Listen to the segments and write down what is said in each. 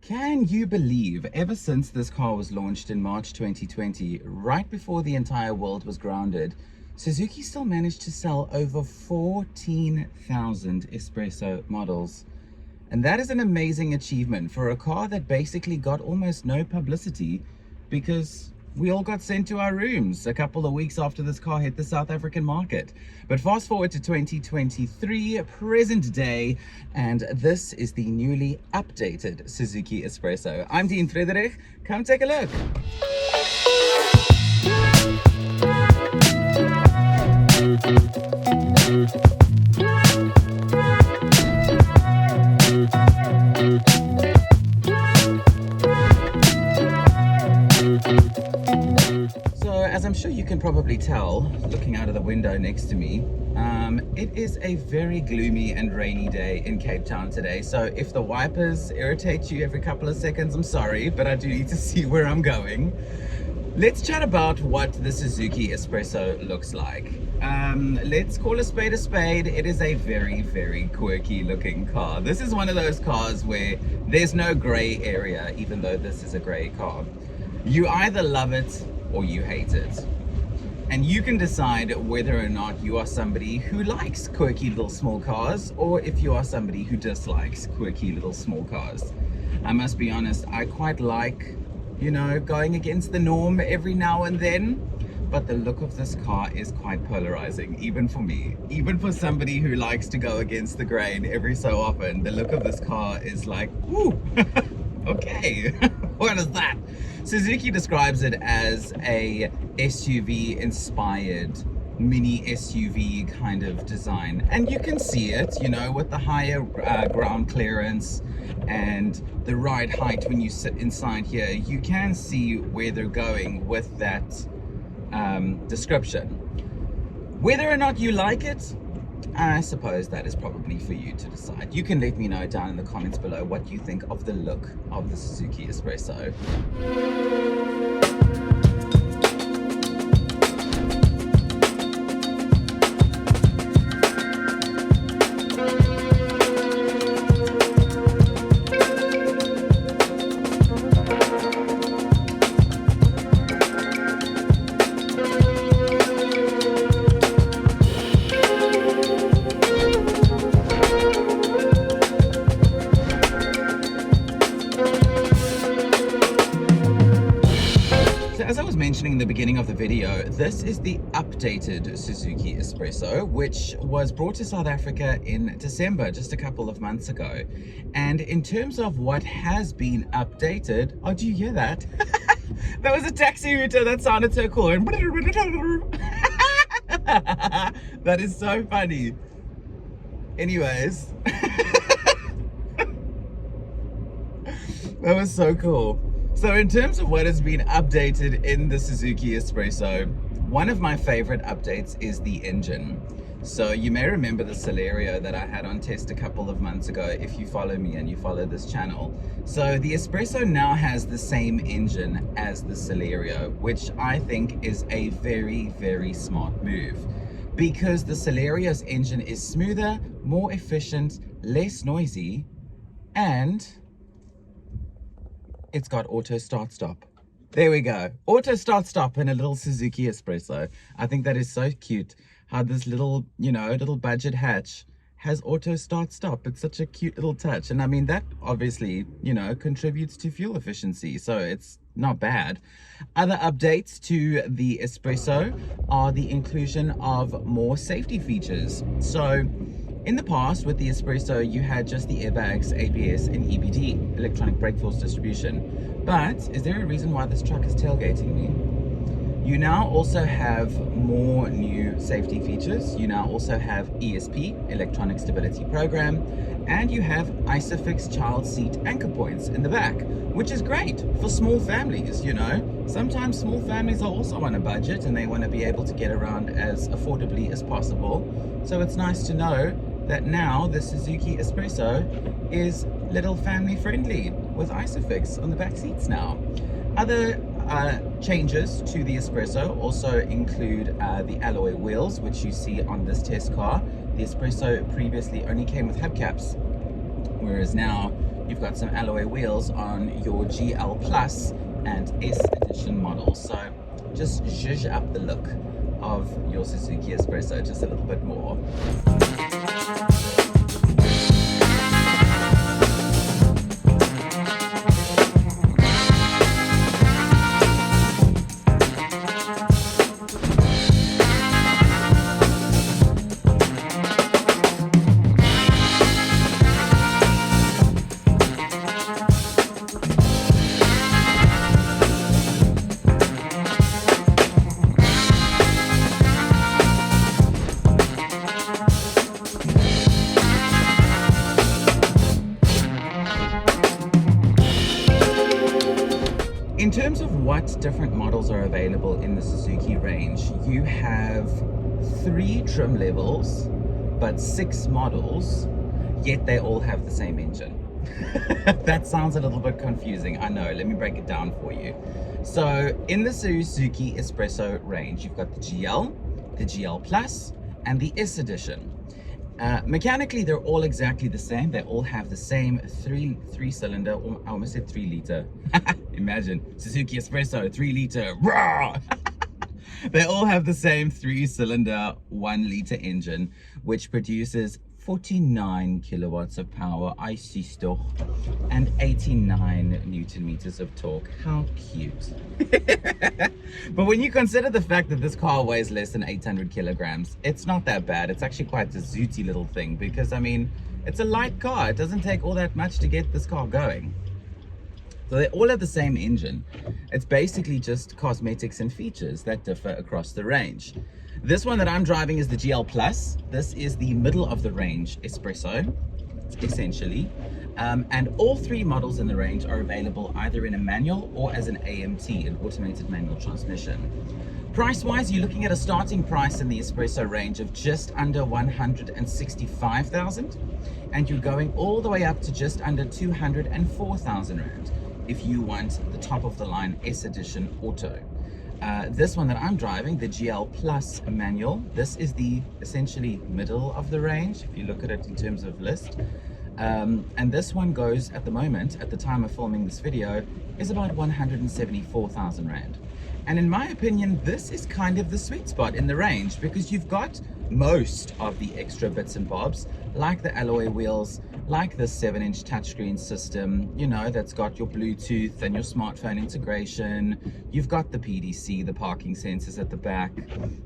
Can you believe, ever since this car was launched in March 2020, right before the entire world was grounded, Suzuki still managed to sell over 14,000 espresso models. And that is an amazing achievement for a car that basically got almost no publicity because we all got sent to our rooms a couple of weeks after this car hit the South African market. But fast forward to 2023, present day, and this is the newly updated Suzuki S-Presso. I'm Dean Friederich. Come take a look. So, as I'm sure you can probably tell, looking out of the window next to me, it is a very gloomy and rainy day in Cape Town today. So if the wipers irritate you every couple of seconds, I'm sorry, but I do need to see where I'm going. Let's chat about what the Suzuki S-Presso looks like. Let's call a spade a spade. It is a very, very quirky looking car. This is one of those cars where there's no gray area, even though this is a gray car. You either love it or you hate it. And you can decide whether or not you are somebody who likes quirky little small cars or if you are somebody who dislikes quirky little small cars. I must be honest, I quite like, going against the norm every now and then, but the look of this car is quite polarizing, even for me. Even for somebody who likes to go against the grain every so often, the look of this car is like, woo, okay, what is that? Suzuki describes it as a SUV inspired mini SUV kind of design, and you can see it, with the higher ground clearance and the ride height. When you sit inside here, you can see where they're going with that description. Whether or not you like it, I suppose that is probably for you to decide. You can let me know down in the comments below what you think of the look of the Suzuki S-Presso. As I was mentioning in the beginning of the video, this is the updated Suzuki S-Presso, which was brought to South Africa in December, just a couple of months ago. And in terms of what has been updated, oh, do you hear that? That was a taxi router that sounded so cool. That is so funny. Anyways, that was so cool. So in terms of what has been updated in the Suzuki S-Presso, one of my favorite updates is the engine. So you may remember the Celerio that I had on test a couple of months ago if you follow me and you follow this channel. So the Espresso now has the same engine as the Celerio, which I think is a very, very smart move, because the Celerio's engine is smoother, more efficient, less noisy, and it's got auto start stop. There we go. Auto start stop in a little Suzuki S-Presso. I think that is so cute how this little, little budget hatch has auto start stop. It's such a cute little touch. And I mean, that obviously, contributes to fuel efficiency. So it's not bad. Other updates to the Espresso are the inclusion of more safety features. So in the past, with the Espresso, you had just the airbags, ABS, and EBD, electronic brake force distribution. But is there a reason why this truck is tailgating me? You now also have more new safety features. You now also have ESP, electronic stability program, and you have ISOFIX child seat anchor points in the back, which is great for small families. Sometimes small families are also on a budget and they want to be able to get around as affordably as possible. So it's nice to know that now the Suzuki S-Presso is little family friendly with ISOFIX on the back seats now. Other changes to the Espresso also include the alloy wheels, which you see on this test car. The Espresso previously only came with hubcaps, whereas now you've got some alloy wheels on your GL Plus and S Edition models. So just zhuzh up the look of your Suzuki S-Presso just a little bit more. In terms of what different models are available in the Suzuki range, you have 3 trim levels, but 6 models, yet they all have the same engine. That sounds a little bit confusing, I know. Let me break it down for you. So in the Suzuki S-Presso range, you've got the GL, the GL Plus, and the S Edition. Mechanically, they're all exactly the same. They all have the same three-cylinder, or I almost said 3-liter. Imagine, Suzuki S-Presso, 3-liter, raw! They all have the same 3-cylinder, 1-liter engine, which produces 49 kilowatts of power, and 89 Newton meters of torque. How cute. But when you consider the fact that this car weighs less than 800 kilograms, it's not that bad. It's actually quite a zooty little thing because, I mean, it's a light car. It doesn't take all that much to get this car going. So they all have the same engine. It's basically just cosmetics and features that differ across the range. This one that I'm driving is the GL Plus. This is the middle of the range espresso, essentially. And all 3 models in the range are available either in a manual or as an AMT, an automated manual transmission. Price-wise, you're looking at a starting price in the espresso range of just under 165,000, and you're going all the way up to just under 204,000 Rand if you want the top of the line S Edition Auto. This one that I'm driving, the GL Plus manual, this is the essentially middle of the range if you look at it in terms of list. And this one goes at the moment, at the time of filming this video, is about 174,000 Rand. And in my opinion, this is kind of the sweet spot in the range because you've got most of the extra bits and bobs, like the alloy wheels, like this 7-inch touchscreen system, you know, that's got your Bluetooth and your smartphone integration. You've got the PDC, the parking sensors at the back,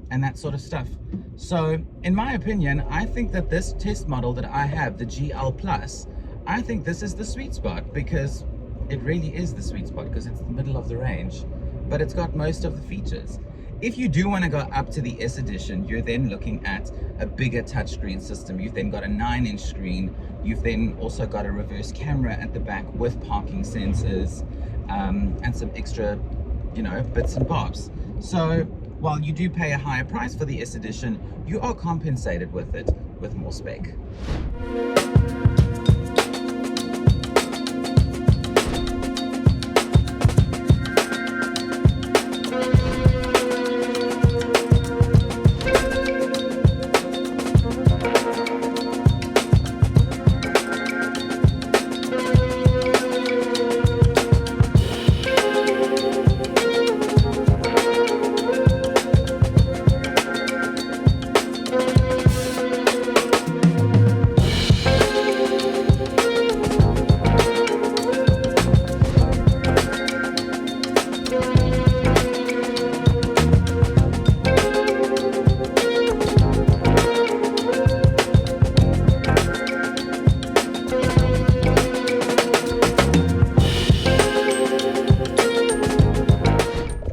and that sort of stuff. So, in my opinion, I think that this test model that I have, the GL Plus, I think this is the sweet spot because it really is the sweet spot because it's the middle of the range, but it's got most of the features. If you do want to go up to the S Edition, you're then looking at a bigger touchscreen system. You've then got a 9-inch screen. You've then also got a reverse camera at the back with parking sensors and some extra, you know, bits and bobs. So while you do pay a higher price for the S Edition, you are compensated with it with more spec.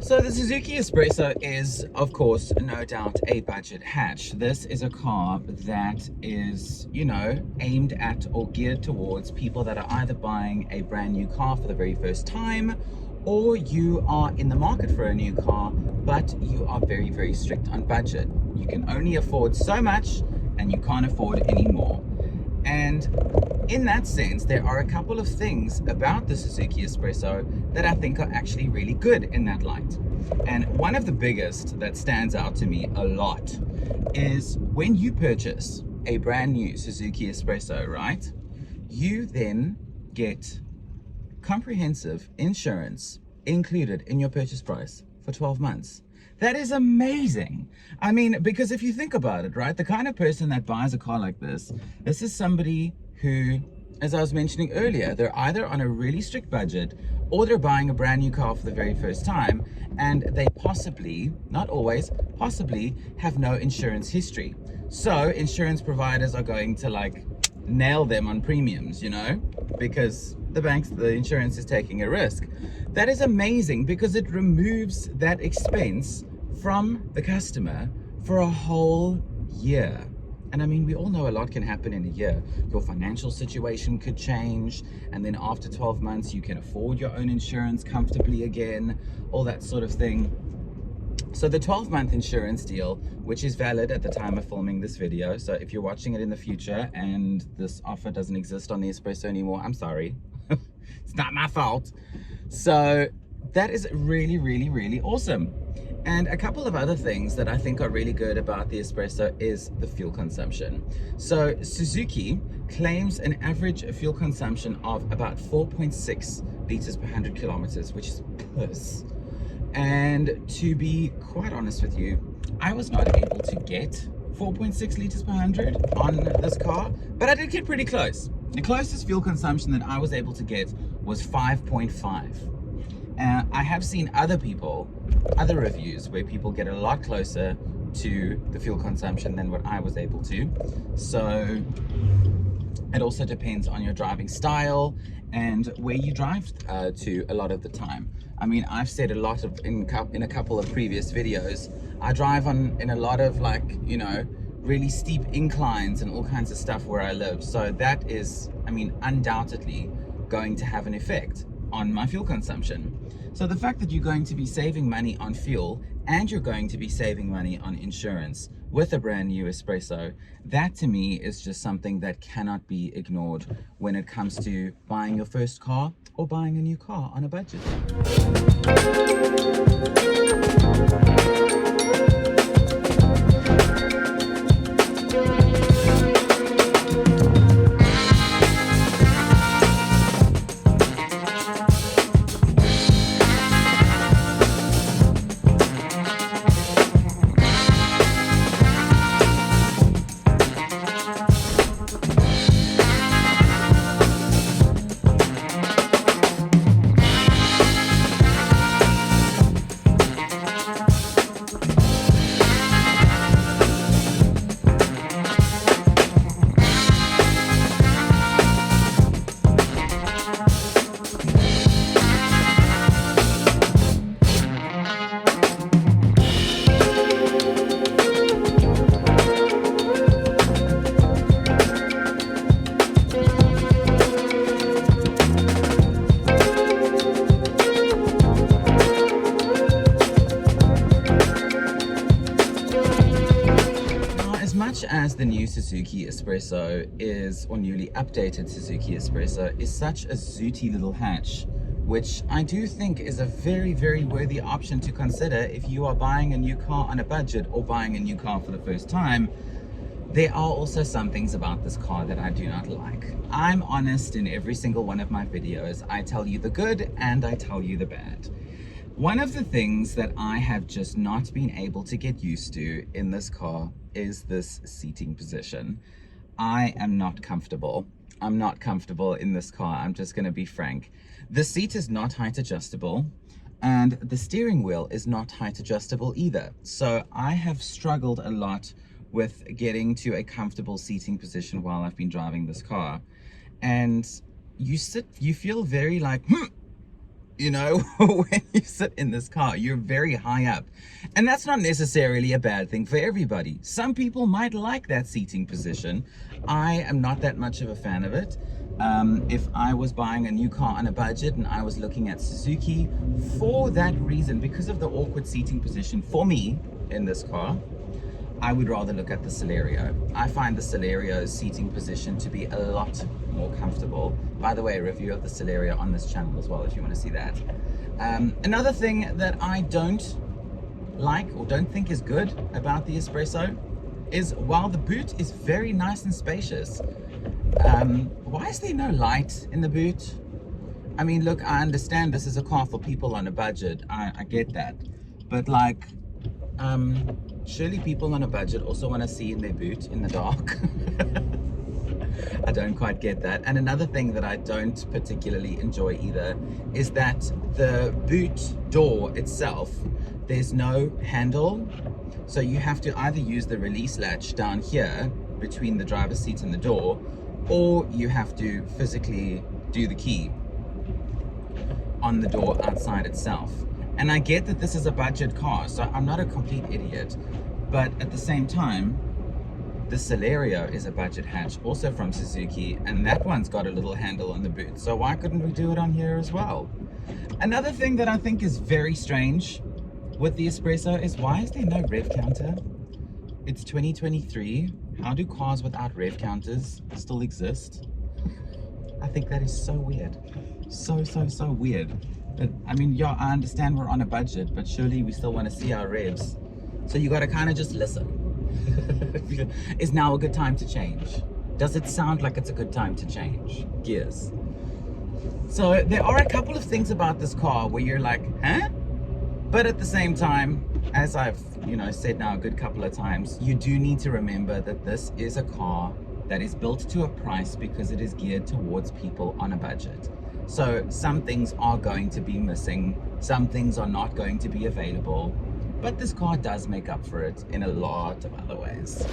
So the Suzuki S-Presso is, of course, no doubt a budget hatch. This is a car that is, you know, aimed at or geared towards people that are either buying a brand new car for the very first time, or you are in the market for a new car, but you are very, very strict on budget. You can only afford so much and you can't afford any more. And in that sense, there are a couple of things about the Suzuki S-Presso that I think are actually really good in that light. And one of the biggest that stands out to me a lot is when you purchase a brand new Suzuki S-Presso, right? You then get comprehensive insurance included in your purchase price for 12 months. That is amazing. I mean, because if you think about it, right, the kind of person that buys a car like this is somebody who, as I was mentioning earlier, they're either on a really strict budget or they're buying a brand new car for the very first time, and they possibly, not always, possibly have no insurance history. So insurance providers are going to like nail them on premiums, you know, because the insurance is taking a risk. That is amazing because it removes that expense from the customer for a whole year. And I mean, we all know a lot can happen in a year. Your financial situation could change, and then after 12 months, you can afford your own insurance comfortably again, all that sort of thing. So the 12-month insurance deal, which is valid at the time of filming this video, so if you're watching it in the future and this offer doesn't exist on the Espresso anymore, I'm sorry. It's not my fault. So that is really, really, really awesome. And a couple of other things that I think are really good about the Espresso is the fuel consumption. So Suzuki claims an average fuel consumption of about 4.6 liters per 100 kilometers, which is piss. And to be quite honest with you, I was not able to get 4.6 liters per 100 on this car, but I did get pretty close. The closest fuel consumption that I was able to get was 5.5. I have seen other reviews where people get a lot closer to the fuel consumption than what I was able to. So it also depends on your driving style and where you drive to a lot of the time. I mean, I've said a lot in a couple of previous videos, I drive in a lot of, like, you know, really steep inclines and all kinds of stuff where I live. So that is, I mean, undoubtedly going to have an effect on my fuel consumption. So the fact that you're going to be saving money on fuel and you're going to be saving money on insurance with a brand new Espresso, that to me is just something that cannot be ignored when it comes to buying your first car or buying a new car on a budget. As the new Suzuki Espresso is, or newly updated Suzuki Espresso, is such a zooty little hatch, which I do think is a very, very worthy option to consider if you are buying a new car on a budget or buying a new car for the first time. There are also some things about this car that I do not like. I'm honest in every single one of my videos. I tell you the good and I tell you the bad. One of the things that I have just not been able to get used to in this car is this seating position. I am not comfortable. I'm not comfortable in this car. I'm just going to be frank. The seat is not height adjustable and the steering wheel is not height adjustable either. So I have struggled a lot with getting to a comfortable seating position while I've been driving this car. And you feel very like, you know, when you sit in this car, you're very high up. And that's not necessarily a bad thing for everybody. Some people might like that seating position. I am not that much of a fan of it. If I was buying a new car on a budget and I was looking at Suzuki, for that reason, because of the awkward seating position for me in this car, I would rather look at the Celerio. I find the Celerio's seating position to be a lot more comfortable. By the way, a review of the Celerio on this channel as well, if you want to see that. Another thing that I don't like or don't think is good about the Espresso is while the boot is very nice and spacious, Why is there no light in the boot? I mean, look, I understand this is a car for people on a budget. I get that. But like, surely people on a budget also want to see in their boot in the dark. I don't quite get that. And another thing that I don't particularly enjoy either is that the boot door itself, there's no handle. So you have to either use the release latch down here between the driver's seat and the door, or you have to physically do the key on the door outside itself. And I get that this is a budget car, so I'm not a complete idiot, but at the same time, the Celerio is a budget hatch, also from Suzuki, and that one's got a little handle on the boot, so why couldn't we do it on here as well? Another thing that I think is very strange with the Espresso is, why is there no rev counter? It's 2023. How do cars without rev counters still exist? I think that is so weird. So weird. But I mean, yeah, I understand we're on a budget, but surely we still want to see our revs. So you got to kind of just listen. Is now a good time to change? Does it sound like it's a good time to change gears? So there are a couple of things about this car where you're like, huh? But at the same time, as I've said now a good couple of times, you do need to remember that this is a car that is built to a price because it is geared towards people on a budget. So some things are going to be missing, some things are not going to be available, but this car does make up for it in a lot of other ways.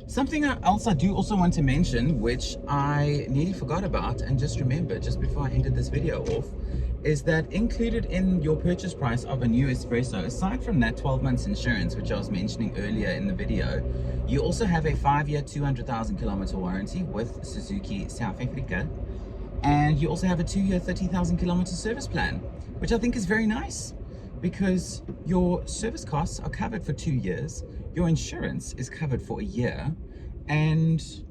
Something else I do also want to mention, which I nearly forgot about and just remembered just before I ended this video off, is that included in your purchase price of a new Espresso, aside from that 12 months insurance, which I was mentioning earlier in the video, you also have a 5-year, 200,000 kilometer warranty with Suzuki South-Africa. And you also have a 2-year, 30,000 kilometer service plan, which I think is very nice because your service costs are covered for 2 years, your insurance is covered for a year, and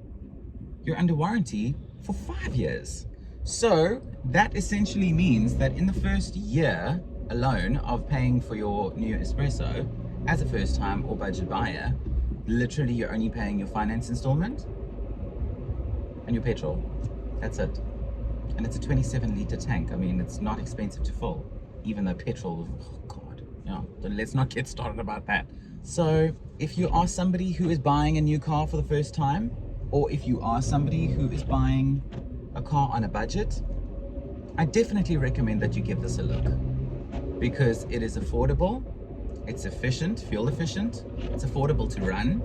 you're under warranty for 5 years. So that essentially means that in the first year alone of paying for your new Espresso as a first time or budget buyer, literally you're only paying your finance installment and your petrol. That's it. And it's a 27-liter tank. I mean, it's not expensive to fill, even though petrol, oh God, yeah, let's not get started about that. So if you are somebody who is buying a new car for the first time, or if you are somebody who is buying a car on a budget, I definitely recommend that you give this a look, because it is affordable, it's efficient, fuel efficient, it's affordable to run,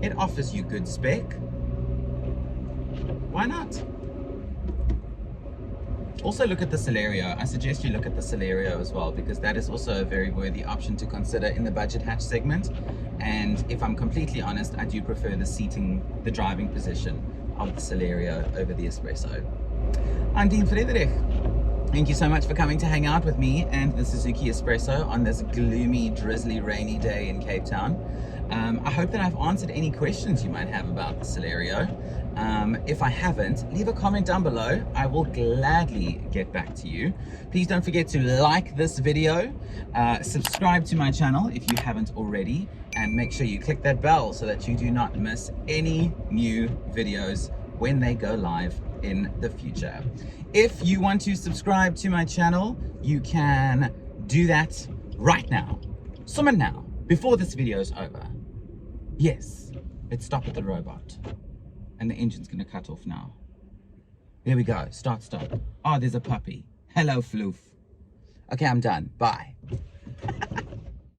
it offers you good spec. Why not? Also look at the Celerio. I suggest you look at the Celerio as well, because that is also a very worthy option to consider in the budget hatch segment. And if I'm completely honest, I do prefer the driving position of the Celerio over the Espresso. I'm Dean Friederich. Thank you so much for coming to hang out with me and the Suzuki Espresso on this gloomy, drizzly, rainy day in Cape Town. I hope that I've answered any questions you might have about the Celerio. If I haven't, leave a comment down below. I will gladly get back to you. Please don't forget to like this video, subscribe to my channel if you haven't already, and make sure you click that bell so that you do not miss any new videos when they go live in the future. If you want to subscribe to my channel, you can do that right now. Summon now, before this video is over. Yes, let's stop at the robot. And the engine's gonna cut off now. There we go, start. Oh, there's a puppy. Hello, Floof. Okay, I'm done, bye.